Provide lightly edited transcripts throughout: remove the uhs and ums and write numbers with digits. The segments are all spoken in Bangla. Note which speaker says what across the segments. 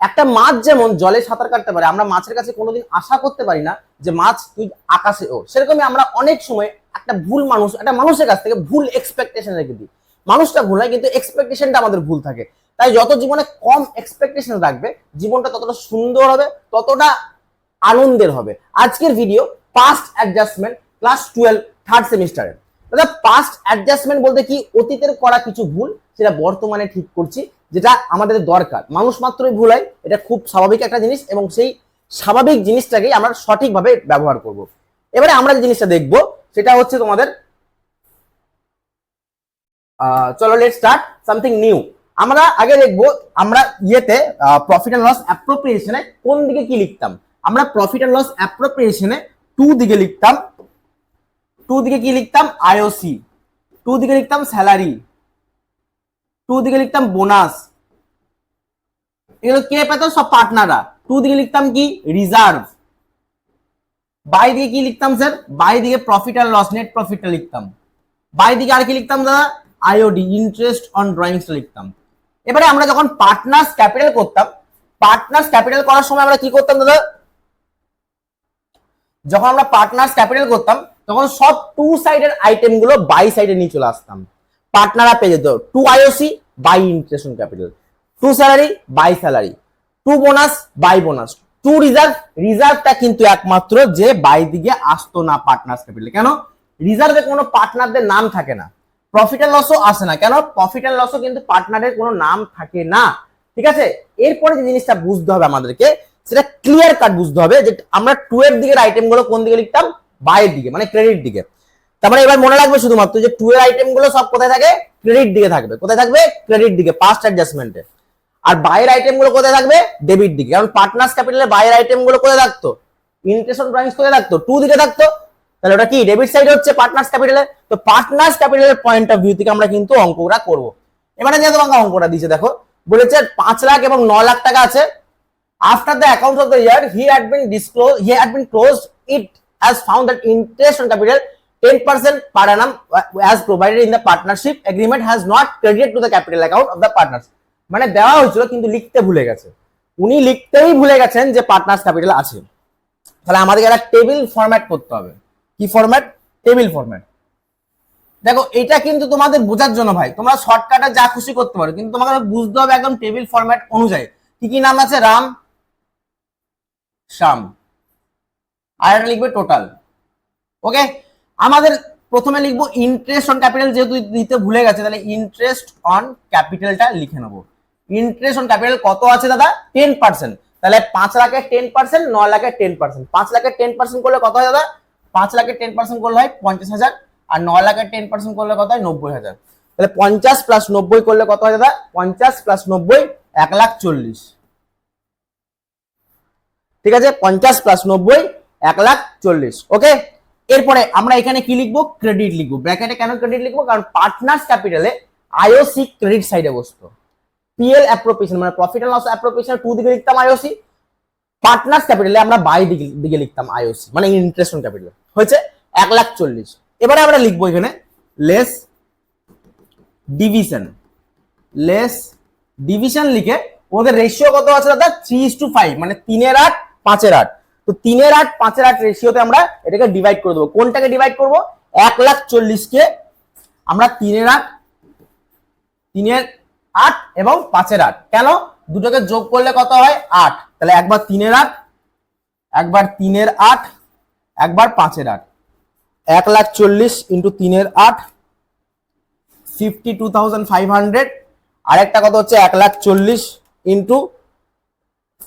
Speaker 1: একটা মাছ যেমন জলে সাঁতার কাটতে পারে, আমরা মাছের কাছে কোনোদিন আশা করতে পারি না যে মাছ তুই আকাশে ওর। সেরকমই আমরা অনেক সময় একটা মানুষের কাছ থেকে ভুল এক্সপেকটেশন রেখে দিই। মানুষটা ভুল হয়, কিন্তু এক্সপেকটেশনটা আমাদের ভুল থাকে। তাই যত জীবনে কম এক্সপেকটেশন রাখবে, জীবনটা ততটা সুন্দর হবে, ততটা আনন্দের হবে। আজকের video past adjustment, class 12 third সেমিস্টারে। দাদা, পাস্ট অ্যাডজাস্টমেন্ট বলতে কি? অতীতের করা কিছু ভুল সেটা বর্তমানে ঠিক করছি, যেটা আমাদের দরকার। মানুষ মাত্রই ভুল হয়, এটা খুব স্বাভাবিক একটা জিনিস, এবং সেই স্বাভাবিক জিনিসটাকেই আমরা সঠিকভাবে ব্যবহার করব। এবারে আমরা যে জিনিসটা দেখবো সেটা হচ্ছে তোমাদের, চলো লেট স্টার্ট সামথিং নিউ। আমরা আগে দেখবো আমরা প্রফিট এন্ড লস অ্যাপ্রোপ্রিয়েশনে কোন দিকে কি লিখতাম। আমরা প্রফিট এন্ড লস অ্যাপ্রোপ্রিয়েশনে টু দিকে লিখতাম, টু দিকে কি লিখতাম? আইওসি। টু দিকে লিখতাম স্যালারি, টু দিকে লিখতাম বোনাস। এগুলো কে পেত? সব পার্টনাররা। টু দিকে লিখতাম কি? রিজার্ভ। বাই দিকে কি লিখতাম স্যার? বাই দিকে প্রফিট আর লস, নেট প্রফিটটা লিখতাম। বাই দিকে আর কি লিখতাম দাদা? আইওডি, ইন্টারেস্ট অন ড্রয়িংসটা লিখতাম। এবারে আমরা যখন পার্টনার্স ক্যাপিটাল করতাম, পার্টনার্স ক্যাপিটাল করার সময় আমরা কি করতাম দাদা? যখন আমরা পার্টনার্স ক্যাপিটাল করতাম তখন সব টু সাইডের আইটেম গুলো বাই সাইডে নিয়ে চলে আসতাম। পার্টনাররা পেয়ে যেত to IOC by interest on capital, to salary by salary, to bonus by bonus, to reserve. রিজার্ভটা কিন্তু একমাত্র যে বাই দিকে আসতো না পার্টনার্স ক্যাপিটাল। কেন? রিজার্ভে কোনো পার্টনারদের নাম থাকে না। প্রফিট এন্ড লসও আসে না। কেন? প্রফিট এন্ড লসও কিন্তু পার্টনারের কোনো নাম থাকে না। ঠিক আছে? এরপরে যে জিনিসটা বুঝতে হবে আমাদেরকে, সেটা ক্লিয়ার কাট বুঝতে হবে যে আমরা টু এর দিকের আইটেম গুলো কোন দিকে লিখতাম? বাইয়ের দিকে, মানে ক্রেডিট দিকে। তার মানে এবার মনে রাখবে শুধুমাত্র যে টু এর আইটেম গুলো সব কোথায় থাকে? ক্রেডিট দিকে থাকবে। কোথায় থাকবে? ক্রেডিট দিকে, পাস্ট অ্যাডজাস্টমেন্টে। আর বাইয়ের আইটেম গুলো কোথায় থাকবে? ডেবিট দিকে। কারণ পার্টনার্স ক্যাপিটালে বাইয়ের আইটেম গুলো কোথায় থাকতো? ইন্টারেস্ট অন ড্রয়িংস কোথায় থাকতো? টু দিকে থাকতো। তাহলে ওটা কি? ডেবিট সাইড হচ্ছে পার্টনার্স ক্যাপিটালে। তো পার্টনার্স ক্যাপিটালের পয়েন্ট অফ ভিউ থেকে আমরা কিন্তু অঙ্কটা করবো। এবারে যে তোমাকে অঙ্কটা দিয়েছে দেখো, বলেছে 5 লাখ এবং 9 লাখ টাকা আছে। After the accounts of the year, he had been closed. It has found that interest on capital 10% per annum as provided in the partnership agreement has not credited to the capital account of the partners. মানে দেওয়া হয়েছিল কিন্তু লিখতে ভুলে গেছে। উনি লিখতেই ভুলে গেছেন যে পার্টনার্স ক্যাপিটাল আছে। তাহলে আমাদের একটা টেবিল ফরম্যাট করতে হবে। কি ফরম্যাট? Table format. দেখো, এটা কিন্তু তোমাদের বোঝার জন্য ভাই, তোমরা শর্টকাটে যা খুশি করতে পারো, কিন্তু তোমাকে বুঝতে হবে একদম টেবিল ফরম্যাট অনুযায়ী। কি কি নাম আছে? রাম, শ্যাম, আর একটা লিখবে টোটাল। ওকে, আমাদের প্রথমে লিখবো ইন্টারেস্ট অন ক্যাপিটাল, যেহেতু দিতে ভুলে গেছে তাহলে ইন্টারেস্ট অন ক্যাপিটালটা লিখে নেবো। ইন্টারেস্ট অন ক্যাপিটাল কত আছে দাদা? 10%। তাহলে 5 লাখের 10%, 9 লাখের 10%। 5 লাখের 10% করলে কত হয় দাদা? 5 লাখের 10% করলে হয় 50,000, আর 9 লাখের 10% করলে কত হয়? 90,000। তাহলে 50 প্লাস 90 করলে কত হয় দাদা? 50 প্লাস 90 1,40,000। ঠিক আছে? 50 প্লাস 90 1,40,000। ওকে, এরপরে আমরা এখানে কি লিখবো? ক্রেডিট লিখবো। ব্র্যাকেটে কেন ক্রেডিট লিখবো? কারণ পার্টনার্স ক্যাপিটালে আইওসি ক্রেডিট সাইডে বসতো। পিএল অ্যাপ্রোপ্রিয়েশন মানে প্রফিট এন্ড লস অ্যাপ্রোপ্রিয়েশন টু দিকে লিখতাম আইওসি, পার্টনার্স ক্যাপিটালে আমরা বাই দিকে লিখতাম আইওসি, মানে ইন্টারেস্ট অন ক্যাপিটাল। হয়েছে 1,40,000। এবারে আমরা লিখবো এখানে লেস ডিভিশন। লেস ডিভিশন লিখে ওদের রেশিও কত আছে দাদা? 3:5, মানে 3/8 5/8। তো 3/8 5/8 রেশিওতে আমরা এটাকে ডিভাইড করে দেবো। কোনটাকে ডিভাইড করব? 1,40,000 কে আমরা 3/8 এবং 5/8। কেন? দুটোকে যোগ করলে কত হয়? 8। তাহলে একবার 3/8, একবার 3/8, একবার 5/8। 1,40,000 ইন্টু 3/8 52,500। আর একটা কত হচ্ছে? 1,40,000 ইন্টু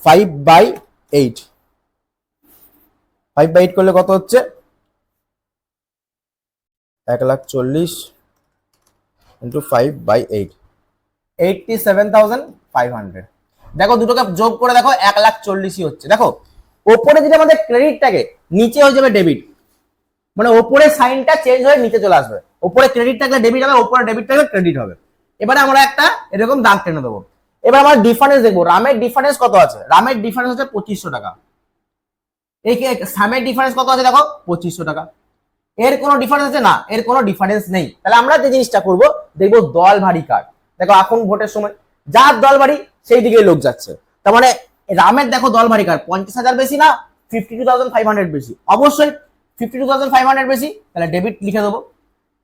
Speaker 1: 5/8। 5/8 করলে কত হচ্ছে? 1,40,000 ইন্টু 5/8 87,500। দেখো দুটোকে যোগ করে দেখো 1,40,000 হচ্ছে। দেখো ওপরে যদি আমাদের ক্রেডিট থাকে, নিচে হয়ে যাবে ডেবিট, মানে ওপরে সাইনটা চেঞ্জ হয়ে নিচে চলে আসবে। ওপরে ক্রেডিট থাকলে ডেবিট হবে, ওপরে ডেবিট থাকলে ক্রেডিট হবে। এবারে আমরা একটা এরকম দাগ টেনে দেবো। এবার আমরা ডিফারেন্স দেখবো। রামের ডিফারেন্স কত আছে? রামের ডিফারেন্স হচ্ছে 2500 টাকা। এই শ্যামের ডিফারেন্স কত আছে? দেখো 2500 টাকা। এর কোনো ডিফারেন্স আছে না? এর কোনো ডিফারেন্স নেই। তাহলে আমরা যে জিনিসটা করবো, দেখবো দল ভারী কার। দেখো এখন ভোটের সময় যার দল ভারী সেই দিকে লোক যাচ্ছে। তার মানে রামের দেখো দল ভারী কার, 50,000 বেশি না 52,500 বেশি, অবশ্যই 52,500 বেশি, তাহলে ডেবিট লিখে দেবো।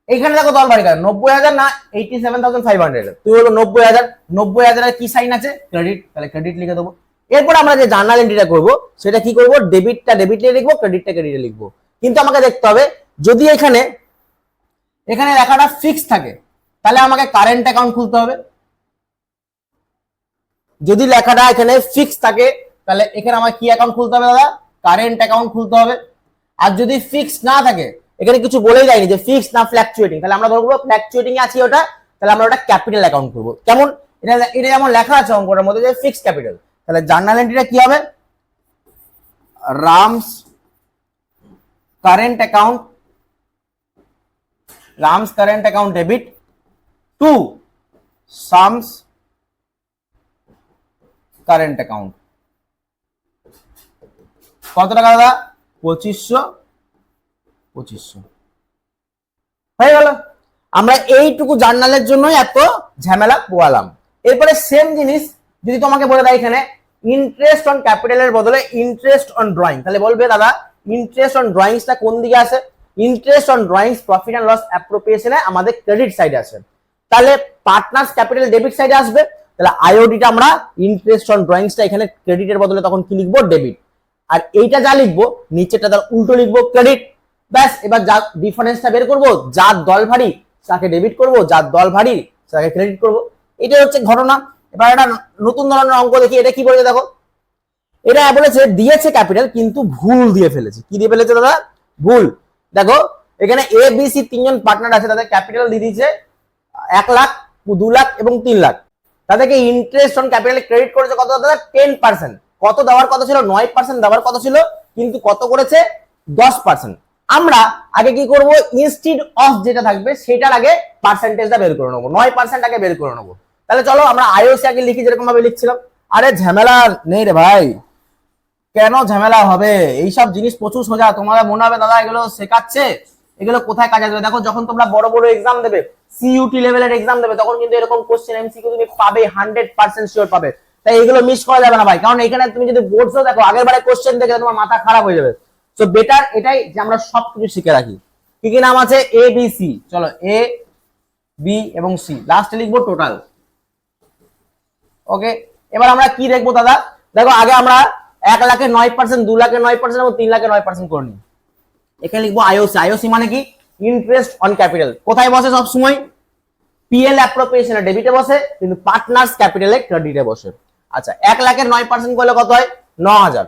Speaker 1: এইখানে দেখো দল ভারী কার 90,000 না 87,500, তুই হলো 90,000, 90,000 কি সাইন আছে, ক্রেডিট, তাহলে ক্রেডিট লিখে দেবো। এরপর আমরা যে জার্নাল এন্ট্রিটা করবো সেটা কি করবো, ডেবিটটা ডেবিটে লিখবো, ক্রেডিটটা ক্রেডিটে লিখবো। কিন্তু আমাকে দেখতে হবে যদি এখানে লেখাটা ফিক্স থাকে তাহলে আমাকে কারেন্ট অ্যাকাউন্ট খুলতে হবে। যদি লেখাটা এখানে ফিক্স থাকে তাহলে এখানে আমার কি অ্যাকাউন্ট খুলতে হবে দাদা, কারেন্ট অ্যাকাউন্ট খুলতে হবে। আর যদি ফিক্স না থাকে, এখানে কিছু বলেই যায়নি যে ফিক্স না ফ্ল্যাকচুয়েটিং, তাহলে আমরা ধরবো ফ্ল্যাকচুয়েটিং আছে ওটা, তাহলে আমরা ওটা ক্যাপিটাল অ্যাকাউন্ট করবো। কেমন, এটা যেমন লেখা আছে অঙ্কটার মধ্যে যে ফিক্স ক্যাপিটাল, তাহলে জার্নাল এন্ট্রিটা কি হবে, Ram's current account debit to Sam's current account. কত টাকা দাদা, 2500 হয়ে গেল। আমরা এইটুকু জার্নালের জন্যই এত ঝামেলা পোয়ালাম। এরপরে সেম জিনিস যদি তোমাকে বলে দেয় এখানে ইন্টারেস্ট অন ক্যাপিটালের বদলে ইন্টারেস্ট অন ড্রয়িং, তাহলে বলবে দাদা ইন্টারেস্ট অন ড্রয়িংসটা কোন দিকে আছে, interest on drawings profit and loss অ্যাপ্রোপ্রিয়েশনে আমাদের ক্রেডিট সাইডে আছে, তাহলে পার্টনার্স ক্যাপিটাল ডেবিট সাইডে আসবে, তাহলে আইওডিটা আমরা ইন্টারেস্ট অন ড্রয়িংসটা এখানে ক্রেডিটের বদলে তখন কি লিখবো, ডেবিট। আর এইটা যা লিখবো নিচেটা তার উল্টো লিখবো ক্রেডিট। ব্যাস, এবার যা ডিফারেন্সটা বের করবো, যার দল ভারী তাকে ডেবিট করবো, যার দল ভারী তাকে ক্রেডিট করবো, এটাই হচ্ছে ঘটনা। এবার একটা নতুন ধরনের অঙ্ক দেখি, এটা কি বলেছে দেখো, এটা বলেছে দিয়েছে ক্যাপিটাল কিন্তু ভুল দিয়ে ফেলেছে। কি দিয়ে ফেলেছে দাদা, ভুল। দেখো এখানে এ বি সি তিনজন পার্টনার আছে, তাদের ক্যাপিটাল দিয়ে দিয়েছে 1 লাখ, 2 লাখ এবং 3 লাখ, তাদেরকে ইন্টারেস্ট অন ক্যাপিটাল ক্রেডিট করেছে কত দাদা, 10%। কত দেওয়ার কথা ছিল, 9% দেওয়ার কথা ছিল, কিন্তু কত করেছে, 10%। আমরা আগে কি করব, ইনস্টিড অফ যেটা থাকবে সেটার আগে পার্সেন্টেজটা বের করে নেবো, 9% আগে বের করে নেবো। তাহলে চলো আমরা আইওসি আগে লিখি যেরকম ভাবে লিখছিলাম। আরে ঝামেলা নেই রে ভাই, কেন ঝামেলা হবে, এইসব জিনিস প্রচুর সোজা। তোমরা মনে হবে দাদা এগুলো শেখাচ্ছে, এগুলো কোথায় কাজে দেবে। দেখো যখন তোমরা বড় বড় এক্সাম দেবে, সিইউটি লেভেলের এক্সাম দেবে, তখন কিন্তু এরকম কোশ্চেন এমসিকিউ তুমি পাবে, 100% শিওর পাবে। তাই এগুলো মিস করা যাবে না ভাই, কারণ এখানে তুমি যদি বোর্ডসও দেখো আগের বারে কোশ্চেন দেখে তোমার মাথা খারাপ হয়ে যাবে। সো বেটার এটাই যে আমরা সবকিছু শিখে রাখি। কি কি নাম আছে, এ বি সি, চলো এ বি এবং সি, লাস্টে লিখবো টোটাল। ওকে, এবার আমরা কি দেখবো দাদা, দেখো আগে আমরা 1 লাখের 9%, 2 লাখের 9% এবং 3 লাখের 9% করে নিই। এখানে লিখবো আইওসি। আইওসি মানে কি, ইন্টারেস্ট অন ক্যাপিটাল। কোথায় বসে সব সময়, পিএল অ্যাপ্রোপ্রিয়েশনে ডেবিটে বসে, কিন্তু পার্টনার্স ক্যাপিটালে ক্রেডিটে বসে। আচ্ছা 1 লাখের 9% করলে কত হয়, 9,000।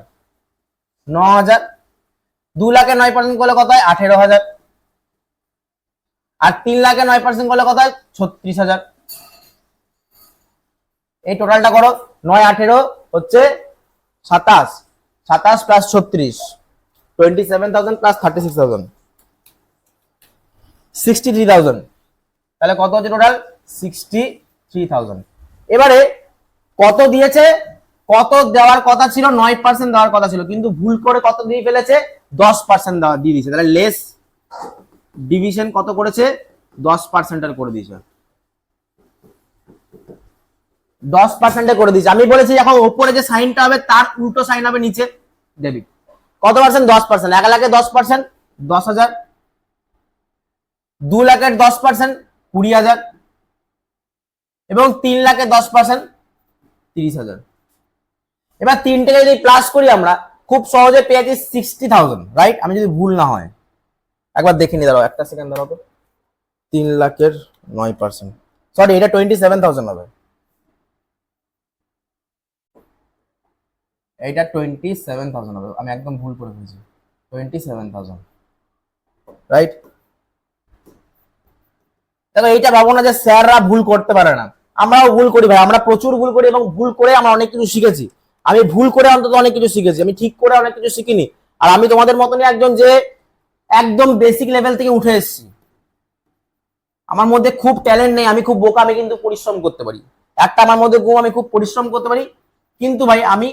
Speaker 1: 2 লাখের 9% করলে কত হয়, 18,000। আর 3 লাখের 9% করলে কত হয়, 36,000। এই টোটালটা করো, 9 18 হচ্ছে 27, 27 প্লাস 36, 27,000 প্লাস 36,000, 63,000। তাহলে কত হচ্ছে টোটাল, 63,000। এবারে কত দিয়েছে, কত দেওয়ার কথা ছিল, 9% দেওয়ার কথা ছিল, কিন্তু ভুল করে কত দিয়ে ফেলেছে, 10% দিয়ে দিয়েছে। তাহলে লেস ডিভিশন কত করেছে, 10% করে দিয়েছে, 10% করে দিয়েছে। আমি বলেছি এখন উপরে যে সাইনটা হবে তার উল্টো সাইন হবে নিচে, ডেবিট। কত পার্সেন্ট, 10%। 1 লাখের 10% 10,000, 2 লাখের 10% 20,000 এবং 3 লাখের 10% 30,000। এবার তিনটাকে যদি প্লাস করি আমরা খুব সহজে পেয়ে যাচ্ছি 60,000, রাইট? আমি যদি ভুল না হয় একবার দেখে নি, দাঁড়াও একটা সেকেন্ড দাঁড়াও তো। 3 লাখের 9%, সরি এটা 27,000 হবে, এইটা 27,000 হবে, আমি একদম ভুল করে ফেলেছি, 27,000, রাইট? দেখো এইটা ভাবো না যে স্যাররা ভুল করতে পারে না, আমরাও ভুল করি ভাই, আমরা প্রচুর ভুল করি এবং ভুল করে আমরা অনেক কিছু শিখেছি। আমি ভুল করে অন্তত অনেক কিছু শিখেছি, আমি ঠিক করে অনেক কিছু শিখিনি। আর আমি তোমাদের মতনই একজন যে একদম বেসিক লেভেল থেকে উঠে এসেছি। আমার মধ্যে খুব ট্যালেন্ট নেই, আমি খুব বোকা, আমি কিন্তু পরিশ্রম করতে পারি। একটা আমার মধ্যে গুণ, আমি খুব পরিশ্রম করতে পারি, কিন্তু ভাই আমি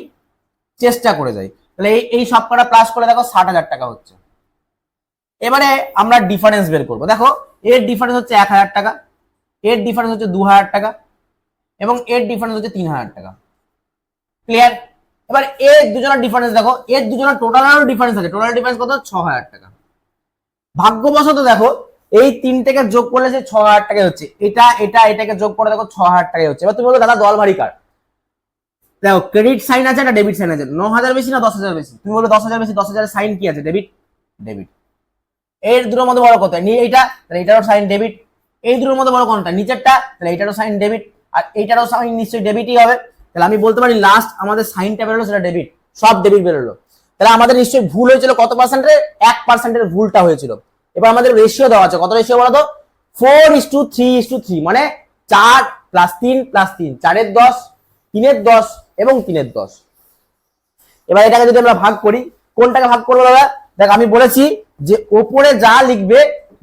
Speaker 1: চেষ্টা করে যাই। তাহলে এই সব কটা প্লাস করে দেখো 60,000 টাকা হচ্ছে। এবারে আমরা ডিফারেন্স বের করবো। দেখো এর ডিফারেন্স হচ্ছে 1,000 টাকা, এর ডিফারেন্স হচ্ছে 2,000 টাকা এবং এর ডিফারেন্স হচ্ছে 3,000 টাকা। ক্লিয়ার? এবার এর দুজনের ডিফারেন্স দেখো, এর দুজনের টোটাল ডিফারেন্স আছে, টোটাল ডিফারেন্স কত? 6,000 টাকা। ভাগ্যবশত দেখো এই তিনটাকে যোগ করলে যে 6,000 টাকা হচ্ছে, এটা এটা এটাকে যোগ করে দেখো 6,000 টাকা হচ্ছে। এবার তুমি বলো দাদা দল ভারী কার? দেখো ক্রেডিট সাইন আছে একটা ডেবিট সাইন আছে, 9,000 বেশি না 10,000 বেশি? তুমি বলো 10,000 বেশি, 10,000 সাইন কি আছে? Debit, debit. এর দুটোর মধ্যে বড় কত? এইটা, তাহলে এটারও সাইন ডেবিট। এই দুটোর মধ্যে বড় কোনটা? নিচেরটা, তাহলে এটারও সাইন ডেবিট, আর এইটারও সাইন নিশ্চয়ই ডেবিটই হবে। তাহলে আমি বলতে পারি লাস্ট আমাদের সাইনটা বেরোলো সেটা ডেবিট, সব ডেবিট বেরোলো। তাহলে আমাদের নিশ্চয়ই ভুল হয়েছিল কত পার্সেন্টের? 1% ভুলটা হয়েছিল। এবার আমাদের রেশিও দেওয়া আছে, কত রেশিও বলো তো? 4:3:3, মানে 4 + 3 + 3, 4-এর 10, 3-এর 10 এবং 3-এর 10। এবার এটাকে যদি আমরা ভাগ করি, কোনটাকে ভাগ করবো দাদা? দেখ আমি বলেছি যে ওপরে যা লিখবে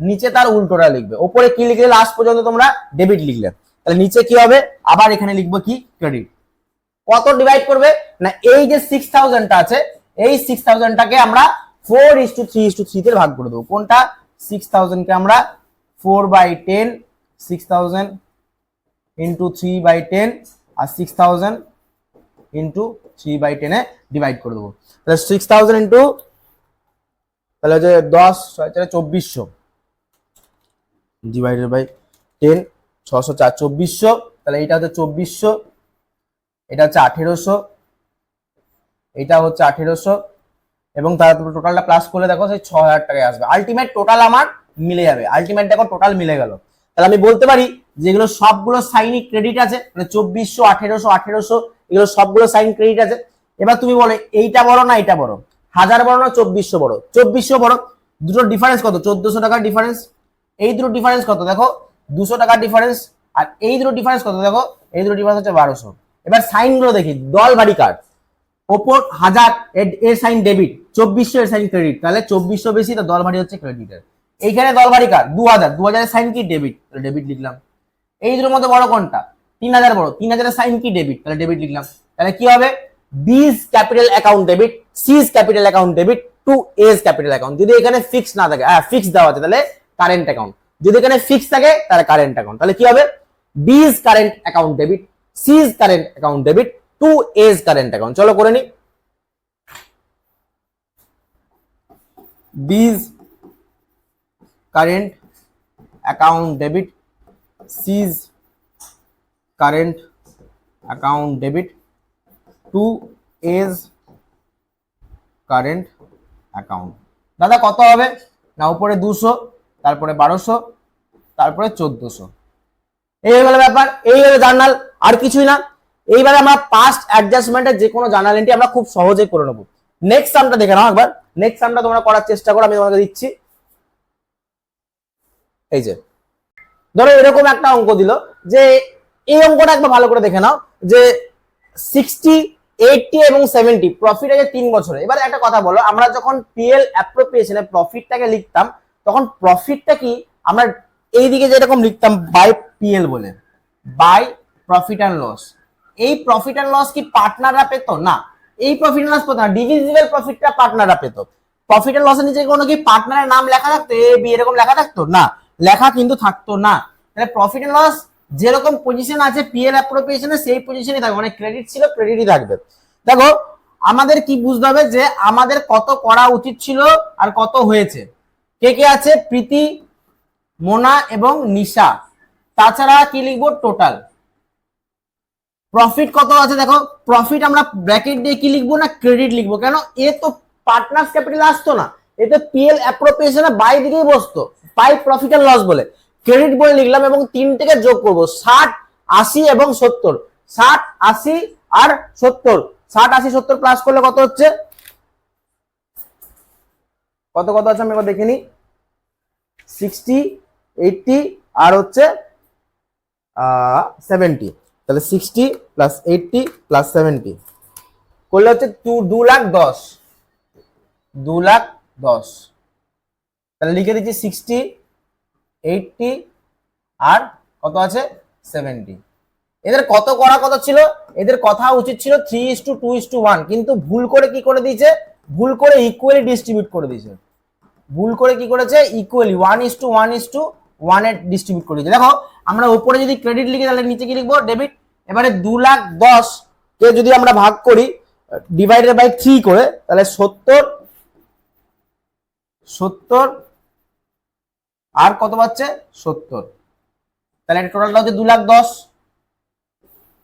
Speaker 1: নিচে তার উল্টোটা লিখবে। ওপরে কি লিখলে লাস্ট পর্যন্ত তোমরা ডেবিট লিখলে, তাহলে নিচে কি হবে? আবার এখানে লিখবো কি? ক্রেডিট। কত ডিভাইড করবে না, এই যে 6,000টা আছে, এই 6,000টাকে আমরা 4:3:3 তে ভাগ করে দেবো। কোনটা? 6,000কে আমরা 4/10, 6,000 × 3/10 আর 6,000 × 3/10 এ ডিভাইড করে দেবো। তাহলে 6,000 ইন্টু, তাহলে হচ্ছে 10 2400 ডিভাইডেড বাই 10, 604, 2400। তাহলে এটা হচ্ছে 2400, এটা হচ্ছে 1800, এটা হচ্ছে 1800, এবং তারপর টোটালটা প্লাস করলে দেখো সেই 6,000 টাকায় আসবে। আলটিমেট টোটাল আমার মিলে যাবে। আলটিমেট দেখো টোটাল মিলে গেল। তাহলে আমি বলতে পারি যেগুলো সবগুলো সাইনই ক্রেডিট আছে, মানে 2400, 1800, 1800, এগুলো সবগুলো সাইন ক্রেডিট আছে। এবার তুমি বলে এইটা বড় না এটা বড়? 1000 বড় না 2400 বড়? 2400 বড়। দুটোর ডিফারেন্স কত? 1400 টাকার ডিফারেন্স। এই দুটো ডিফারেন্স কত? দেখো 200 টাকার ডিফারেন্স। আর এই দুটো ডিফারেন্স কত? দেখো এই দুটো ডিফারেন্স হচ্ছে 1200। এবার সাইন গুলো দেখি, দল ভারী কার? ওপর 1000 এর সাইন ডেবিট, 2400 এর সাইন ক্রেডিট, তাহলে 2400 বেশি, তো দল ভারী হচ্ছে ক্রেডিটের। এইখানে দল ভারী কার? 2000, 2000 এর সাইন কি? ডেবিট, তাহলে ডেবিট লিখলাম। এই দুটোর মধ্যে বড় কোনটা? 3000 বড়, 3000 এর সাইন কি? ডেবিট, তাহলে ডেবিট লিখলাম। তাহলে কি হবে? B's capital account debit, C's capital account debit to A's capital account. যদি এখানে ফিক্স না থাকে, ফিক্স দেওয়া আছে তাহলে কারেন্ট অ্যাকাউন্ট, যদি এখানে ফিক্স থাকে তাহলে কারেন্ট অ্যাকাউন্ট। তাহলে কি হবে? B's current account debit, C's current account debit to A's current account. চলো করে নি। B's current account debit, C's current account debit to A's current account। দাদা কত হবে না? উপরে 200, তারপরে 1200, তারপরে 1400। এই হলো ব্যাপার, এই হলো জার্নাল, আর কিছুই না। এইবারে আমরা পাস্ট অ্যাডজাস্টমেন্টের যে কোনো জার্নাল এন্ট্রি আমরা খুব সহজেই করে নেব। নেক্সট সামটা দেখে নাও একবার, নেক্সট সামটা তোমরা করার চেষ্টা করো, আমি তোমাকে দিচ্ছি। এই যে ধরো এরকম একটা অঙ্ক দিল, যে এই অঙ্কটা একবার ভালো করে দেখে নাও, যে 60, 80 এবং 70 প্রফিট আছে 3 বছরে। এবার একটা কথা বলো, আমরা যখন পিএল অ্যাপ্রোপ্রিয়েশনে প্রফিটটাকে লিখতাম, তখন প্রফিটটা কি আমরা এইদিকে যেরকম লিখতাম বাই পিএল বলে, বাই প্রফিট অ্যান্ড লস। এই প্রফিট অ্যান্ড লস কি পার্টনাররা পেত? না, এই প্রফিট অ্যান্ড লস পেত না, ডিভিজিবল প্রফিটটা পার্টনাররা পেত। প্রফিট অ্যান্ড লসের নিচে কোনো কি পার্টনারের নাম লেখা থাকতো, এ বি এরকম লেখা থাকতো? না, লেখা কিন্তু থাকতো না। তাহলে প্রফিট এন্ড লস যেরকম পজিশন আছে পিএল অ্যাপ্রোপ্রিয়েশনে, সেই পজিশনই থাকবে, মানে ক্রেডিট ছিল ক্রেডিটই থাকবে। দেখো আমাদের কি বুঝতে হবে, যে আমাদের কত করা উচিত ছিল আর কত হয়েছে। কে কে আছে? প্রীতি, মোনা এবং নিশা। তাছাড়া কি লিখবো? টোটাল। প্রফিট কত আছে দেখো, প্রফিট আমরা ব্র্যাকেট দিয়ে কি লিখবো না ক্রেডিট লিখবো। কেন? এ তো পার্টনার্স ক্যাপিটাল আসতো না, এতে পিএল অ্যাপ্রোপ্রিয়েশনে বাই দিকেই বসতো, বাই প্রফিট এন্ড লস বলে ক্রেডিট বলে লিখলাম, এবং তিনটেকে যোগ করবো 60, 80 এবং 70। 60, 80 আর 70, 60, 80, 70 প্লাস করলে কত হচ্ছে? কত কত আছে আমি একবার দেখে নিই। 60, 80 আর হচ্ছে 70। তাহলে 60 প্লাস 80 প্লাস 70 করলে হচ্ছে 2,10,000, 2,10,000। তাহলে লিখে দিচ্ছি 60, 80 আর কত আছে? 70। এদের কত করা কথা ছিল? এদের কথা উচিত ছিল 3:2:1, কিন্তু ভুল করে কি করে দিয়েছে? ভুল করে ইকুয়ালি ডিস্ট্রিবিউট করে দিয়েছে। ভুল করে কি করেছে? ইকুয়ালি 1:1:1 এ ডিস্ট্রিবিউট করে দিয়েছে। দেখো আমরা উপরে যদি ক্রেডিট লিখি তাহলে নিচে কি লিখবো? ডেবিট। এবারে 2,10,000 কে যদি আমরা ভাগ করি ডিভাইডেড বাই 3 করে, তাহলে 70 আর কত পাচ্ছে 70, তাহলে টোটালটা হচ্ছে 2,10,000।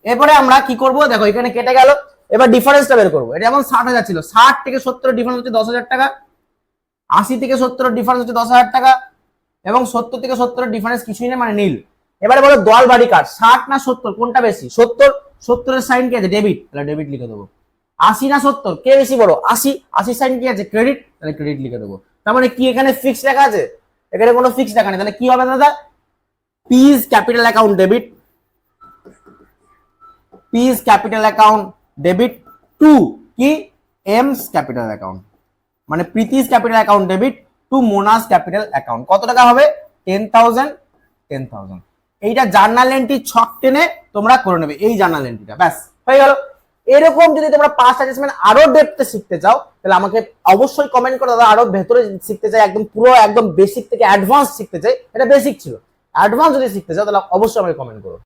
Speaker 1: এরপরে আমরা কি করব, দেখো এখানে কেটে গেল, এবার ডিফারেন্সটা বের করবো। এটা যেমন 60,000 ছিল, 60 থেকে 70 ডিফারেন্স হচ্ছে 10,000 টাকা, 80 থেকে 70 ডিফারেন্স হচ্ছে 10,000 টাকা, এবং 70 থেকে 70 ডিফারেন্স কিছুই নেই, মানে নীল। এবারে বলো দোয়াল বাড়ি কার, 60 না 70 কোনটা বেশি? 70 এর সাইন কি আছে? ডেবিট, তাহলে ডেবিট লিখে দেবো। 80 না 70 কে বেশি বড়? 80 সাইন কি আছে? ক্রেডিট, তাহলে ক্রেডিট লিখে দেবো। তার মানে কি এখানে ফিক্স লেখা আছে? এখানে কোনো ফিক্স লেখা নেই, তাহলে কি হবে দাদা? Piece capital account debit, piece capital account debit two কি এমস ক্যাপিটাল অ্যাকাউন্ট, মানে Preeti's capital account debit two Monas capital account. কত টাকা হবে? 10,000। এইটা জার্নাল এন্ট্রি ছক টেনে তোমরা করে নেবে, এই জার্নাল এন্ট্রিটা, ব্যাস হয়ে গেল। এরকম যদি তোমরা পাস্ট অ্যাডজাস্টমেন্ট আরো ডেপথে শিখতে চাও, তাহলে আমাকে অবশ্যই কমেন্ট করো দাদা আরো ভেতরে শিখতে চাই, একদম পুরো একদম বেসিক থেকে অ্যাডভান্স শিখতে চাই। এটা বেসিক ছিল, অ্যাডভান্স যদি শিখতে চাও তাহলে অবশ্যই আমাকে কমেন্ট করো।